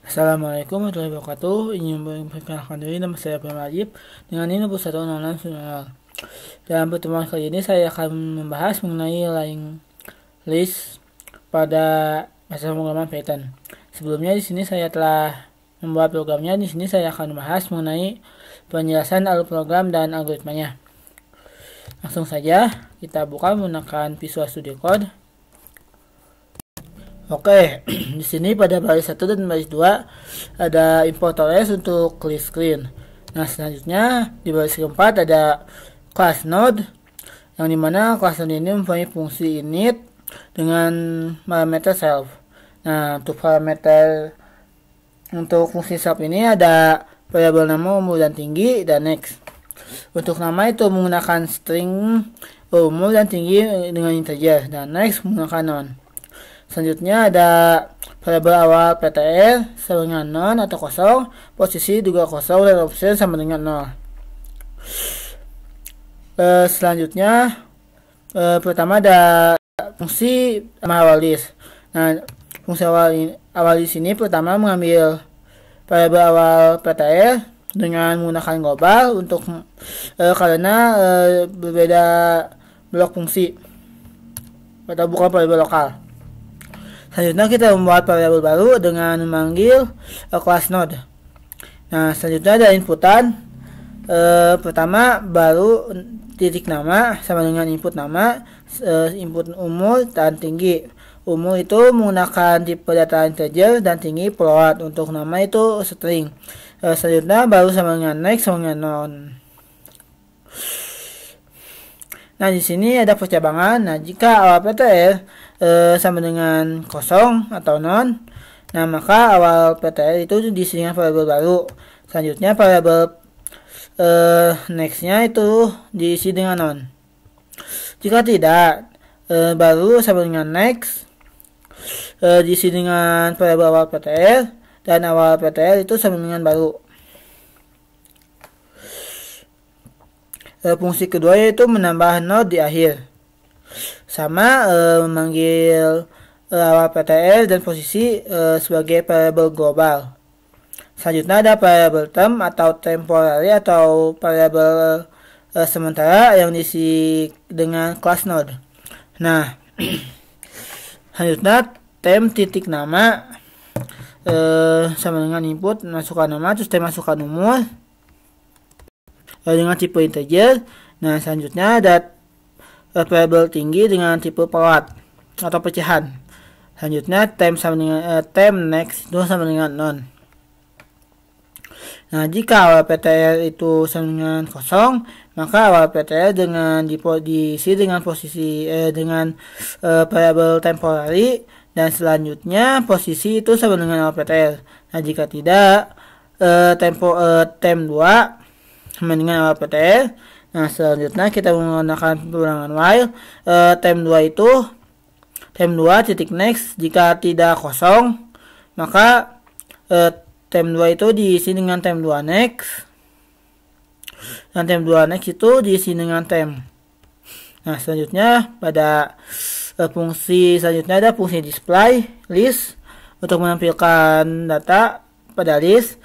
Assalamualaikum warahmatullahi wabarakatuh. Ingin memperkenalkan diri, nama saya Abdul Majid dengan ini 2166. Dalam pertemuan kali ini saya akan membahas mengenai line list pada bahasa pemrograman Python. Sebelumnya di sini saya telah membuat programnya. Di sini saya akan membahas mengenai penjelasan alur program dan algoritmanya. Langsung saja kita buka menggunakan Visual Studio Code. Oke, di sini pada baris 1 dan baris 2 ada import OS untuk list screen. Nah, selanjutnya di baris keempat ada class node, yang dimana class node ini mempunyai fungsi init dengan parameter self. Nah, untuk parameter untuk fungsi self ini ada variabel nama, umur dan tinggi, dan next. Untuk nama itu menggunakan string umur dan tinggi dengan integer, dan next menggunakan non. Selanjutnya ada variabel awal ptr sama dengan non atau kosong, posisi juga kosong, dan option sama dengan 0. Selanjutnya pertama ada fungsi awal list. Nah, fungsi awal di sini pertama mengambil variabel awal ptr dengan menggunakan global untuk karena berbeda blok fungsi atau bukan variabel lokal. Selanjutnya kita membuat variabel baru dengan memanggil class node. Nah, selanjutnya ada inputan. Pertama baru titik nama sama dengan input nama, input umur dan tinggi. Umur itu menggunakan tipe data integer dan tinggi float. Untuk nama itu string. Selanjutnya baru sama dengan next sama dengan non. Nah, di sini ada percabangan. Nah, jika awal ptr sama dengan kosong atau non, nah maka awal ptr itu diisi dengan variabel baru. Selanjutnya variabel nextnya itu diisi dengan non. Jika tidak, baru sama dengan next diisi dengan variabel awal ptr, dan awal ptr itu sama dengan baru. Fungsi kedua yaitu menambah node di akhir, sama memanggil awal ptr dan posisi sebagai variabel global. Selanjutnya ada variabel term atau temporary atau variabel sementara yang diisi dengan class node. Nah, selanjutnya temp titik nama sama dengan input masukkan nama, terus temp masukkan umur dengan tipe integer. Nah, selanjutnya ada variabel tinggi dengan tipe float atau pecahan. Selanjutnya temp sama dengan temp next itu sama dengan non. Nah, jika awal ptr itu sama dengan kosong, maka awal ptr dengan diisi dengan posisi dengan variabel temporary, dan selanjutnya posisi itu sama dengan awal ptr. Nah, jika tidak temp 2 sama dengan awal ptr. Nah, selanjutnya kita menggunakan pengulangan while. Temp 2 itu temp 2 titik next. Jika tidak kosong, maka temp 2 itu diisi dengan temp 2 next, dan temp 2 next itu diisi dengan temp. Nah, selanjutnya pada fungsi selanjutnya ada fungsi display list. Untuk menampilkan data pada list,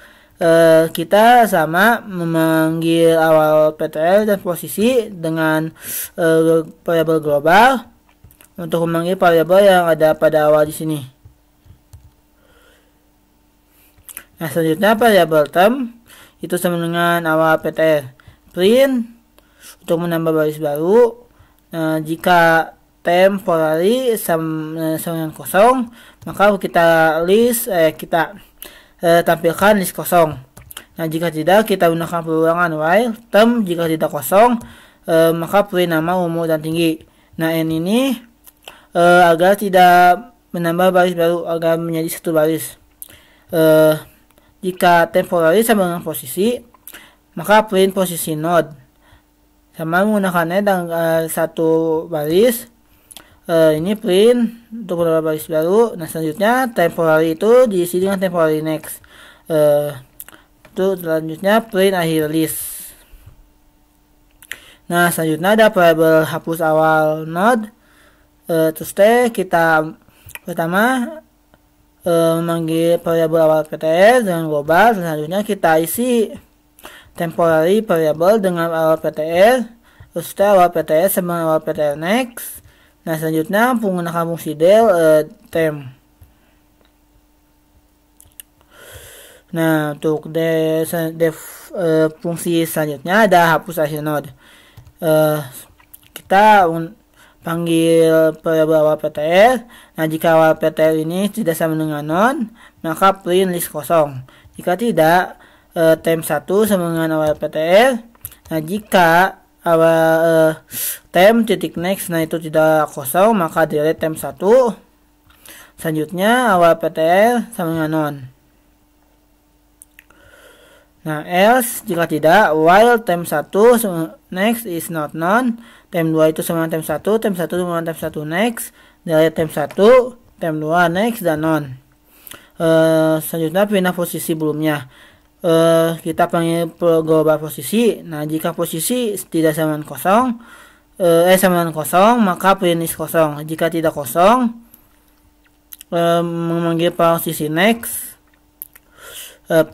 kita sama memanggil awal ptr dan posisi dengan variabel global untuk memanggil variabel yang ada pada awal di sini. Nah, selanjutnya variabel term itu sama dengan awal ptr. Print untuk menambah baris baru. Nah, jika temporary sama dengan kosong, maka kita tampilkan list kosong. Nah, jika tidak, kita gunakan pengulangan while. Term jika tidak kosong, maka print nama, umur, dan tinggi. Nah, n ini agar tidak menambah baris baru, agar menjadi satu baris. Jika temporary sama dengan posisi, maka print posisi node sama menggunakannya dengan satu baris. Ini print untuk menambah baris baru. Nah, selanjutnya temporary itu diisi dengan temporary next. Itu selanjutnya print akhir list. Nah, selanjutnya ada variabel hapus awal node. Terus kita pertama memanggil variabel awal PTR dengan global. Selanjutnya kita isi temporary variable dengan awal PTR, terus awal PTR sama awal PTR next. Nah, selanjutnya menggunakan fungsi del temp. Nah, untuk fungsi selanjutnya ada hapus akhir node. Kita panggil variabel awal PTR. Nah, jika awal PTR ini tidak sama dengan non, maka print list kosong. Jika tidak, temp 1 sama dengan awal PTR. Nah, jika awal temp titik next nah itu tidak kosong, maka delete temp 1. Selanjutnya awal PTR sama dengan non. Nah, else jika tidak, while temp 1 next is not non, temp 2 itu sama dengan temp 1, temp 1 sama dengan temp 1 next, dari temp 1, temp 2 next, dan non. Selanjutnya pindah posisi sebelumnya. Kita panggil global posisi. Nah, jika posisi tidak sama dengan kosong, sama dengan kosong, maka print is kosong. Jika tidak kosong, memanggil posisi next,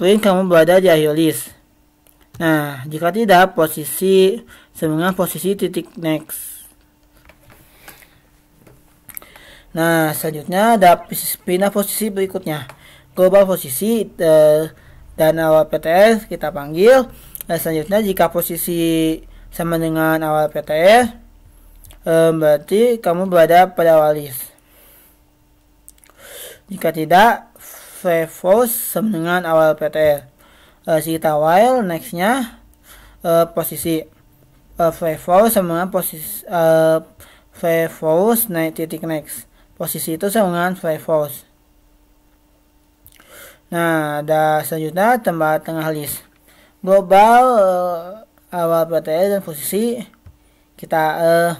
print kamu berada di akhir list. Nah, jika tidak, posisi sama posisi titik next. Nah, selanjutnya ada pindah posisi berikutnya. Global posisi dan awal PTR kita panggil. Selanjutnya jika posisi sama dengan awal PTR, berarti kamu berada pada awal list. Jika tidak, false sama dengan awal PTR. Kita while nextnya posisi false sama dengan posisi false naik titik next. Posisi itu sama dengan false. Nah, ada selanjutnya tempat tengah list. Global awal PTR dan posisi kita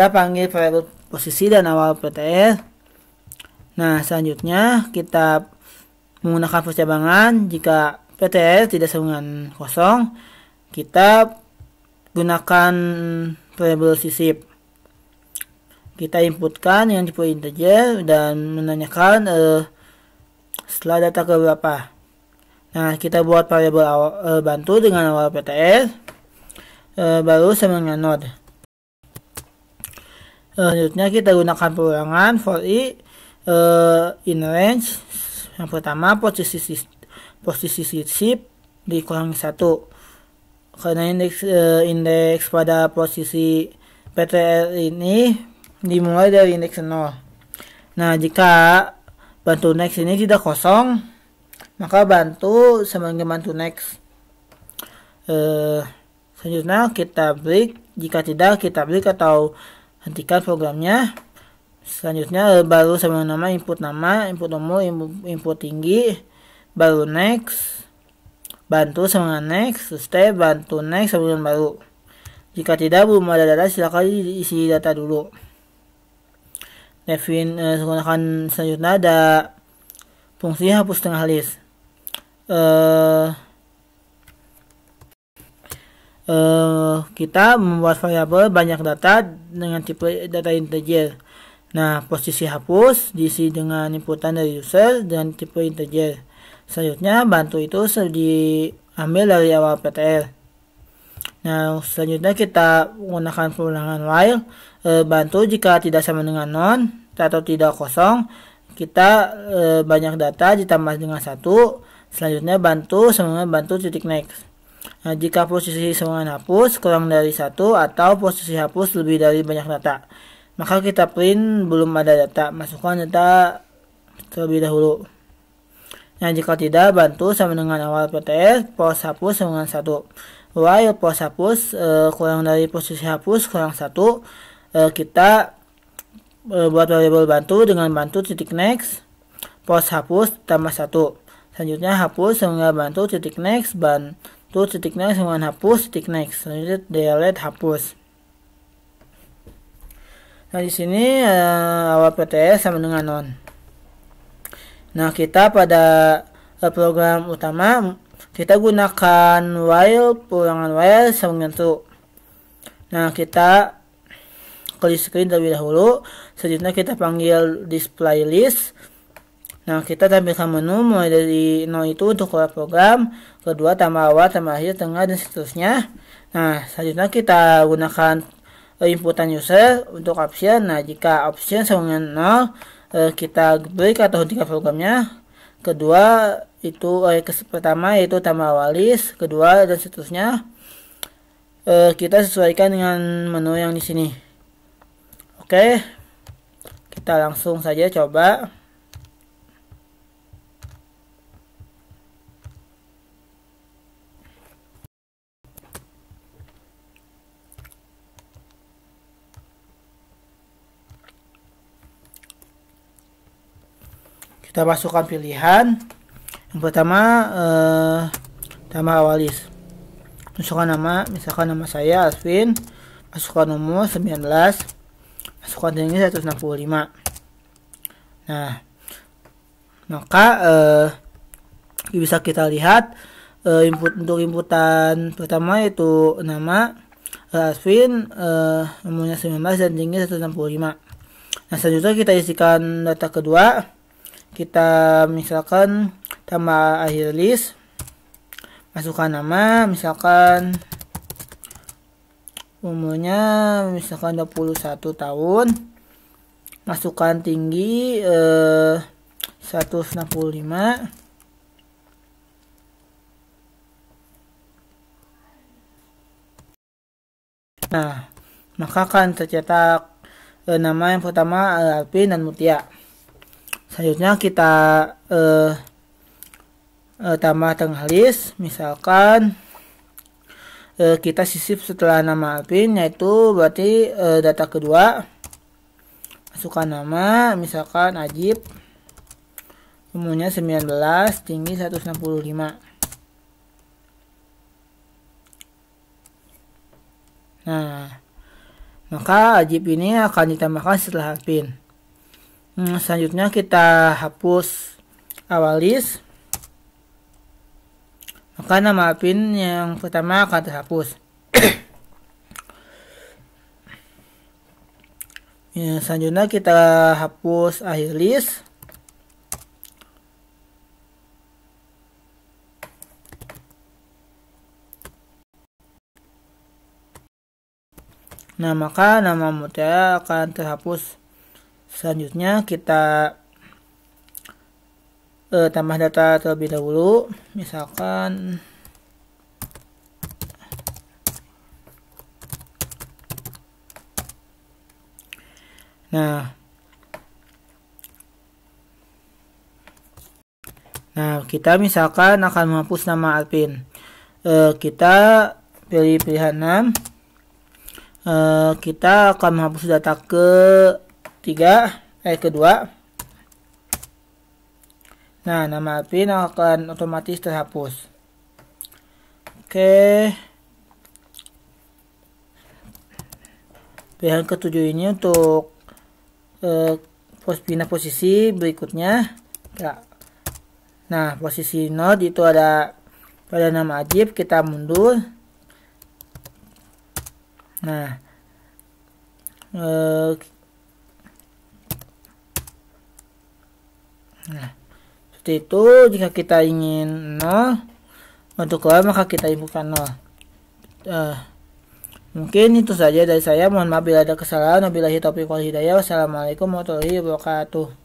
panggil variabel posisi dan awal PTR. Nah, selanjutnya kita menggunakan percabangan. Jika PTR tidak sama dengan kosong, kita gunakan variabel sysib. Kita inputkan yang tipe integer dan menanyakan setelah data ke berapa. Nah, kita buat variabel bantu dengan awal PTR, baru sama dengan node. Selanjutnya kita gunakan perulangan for i in range. Yang pertama posisi sysib dikurangi 1 karena indeks pada posisi PTR ini dimulai dari indeks 0. Nah, jika bantu next ini tidak kosong, maka bantu sama dengan bantu next. Selanjutnya kita break. Jika tidak, kita break atau hentikan programnya. Selanjutnya baru sama nama, input umur, input tinggi, baru next, bantu sama next, step, bantu next sama dengan baru. Jika tidak belum ada data, silakan isi data dulu. Gunakan selanjutnya ada fungsi hapus tengah list. Kita membuat variabel banyak data dengan tipe data integer. Nah, posisi hapus diisi dengan inputan dari user dan tipe integer. Selanjutnya bantu itu diambil dari awal PTR. Nah, selanjutnya kita menggunakan perulangan while. Bantu jika tidak sama dengan non atau tidak kosong, kita banyak data ditambah dengan 1. Selanjutnya bantu sama dengan bantu titik next. Nah, jika posisi sama dengan hapus kurang dari 1 atau posisi hapus lebih dari banyak data, maka kita print belum ada data, masukkan data terlebih dahulu. Nah, jika tidak, bantu sama dengan awal PTR, pos hapus sama dengan 1. While pos hapus kurang dari posisi hapus kurang 1, kita buat variabel bantu dengan bantu titik next, pos hapus tambah 1. Selanjutnya hapus sama dengan bantu titik next, bantu titik next sama dengan hapus titik next. Selanjutnya delete hapus. Nah, di sini awal PTR sama dengan non. Nah, kita pada program utama kita gunakan while, perulangan while sama dengan true. Nah, kita klik screen terlebih dahulu. Selanjutnya kita panggil display list. Nah, kita tampilkan menu mulai dari 0 itu untuk keluar program, kedua tambah awal, tambah akhir, tengah, dan seterusnya. Nah, selanjutnya kita gunakan inputan user untuk option. Nah, jika option sama dengan 0, kita break atau hentikan programnya. Kedua itu pertama yaitu tambah awal list, kedua dan seterusnya. Kita sesuaikan dengan menu yang di sini. Oke, kita langsung saja coba. Kita masukkan pilihan. Yang pertama tambah awal list. Masukkan nama, misalkan nama saya Alvin. Masukkan umur 19. Masukkan tinggi 165. Nah, maka bisa kita lihat untuk inputan pertama yaitu nama Alvin, umurnya 19 dan tinggi 165. Nah, selanjutnya kita isikan data kedua. Kita misalkan tambah akhir list, masukkan nama, misalkan umurnya misalkan 21 tahun, masukkan tinggi 165. Nah, maka akan tercetak nama yang pertama Alvin dan Mutia. Selanjutnya kita tambah tengah list, misalkan kita sisip setelah nama Alvin, yaitu berarti data kedua. Masukkan nama, misalkan Ajib, umurnya 19, tinggi 165. Nah, maka Ajib ini akan ditambahkan setelah Alvin. Selanjutnya kita hapus awal list, maka nama Alvin yang pertama akan terhapus. Ya, selanjutnya kita hapus akhir list. Nah, maka nama Mutia akan terhapus. Selanjutnya kita tambah data terlebih dahulu, misalkan kita misalkan akan menghapus nama Alvin. Kita pilih pilihan 6. Kita akan menghapus data kedua. Nah, nama Alvin akan otomatis terhapus. Oke. Pilihan ketujuh ini untuk pindah posisi berikutnya. Ya. Nah, posisi node itu ada pada nama Ajib, kita mundur. Nah, seperti itu. Jika kita ingin 0 untuk keluar, maka kita inputkan 0. Mungkin itu saja dari saya. Mohon maaf bila ada kesalahan. Wabillahi taufiq wal hidayah. Wassalamualaikum warahmatullahi wabarakatuh.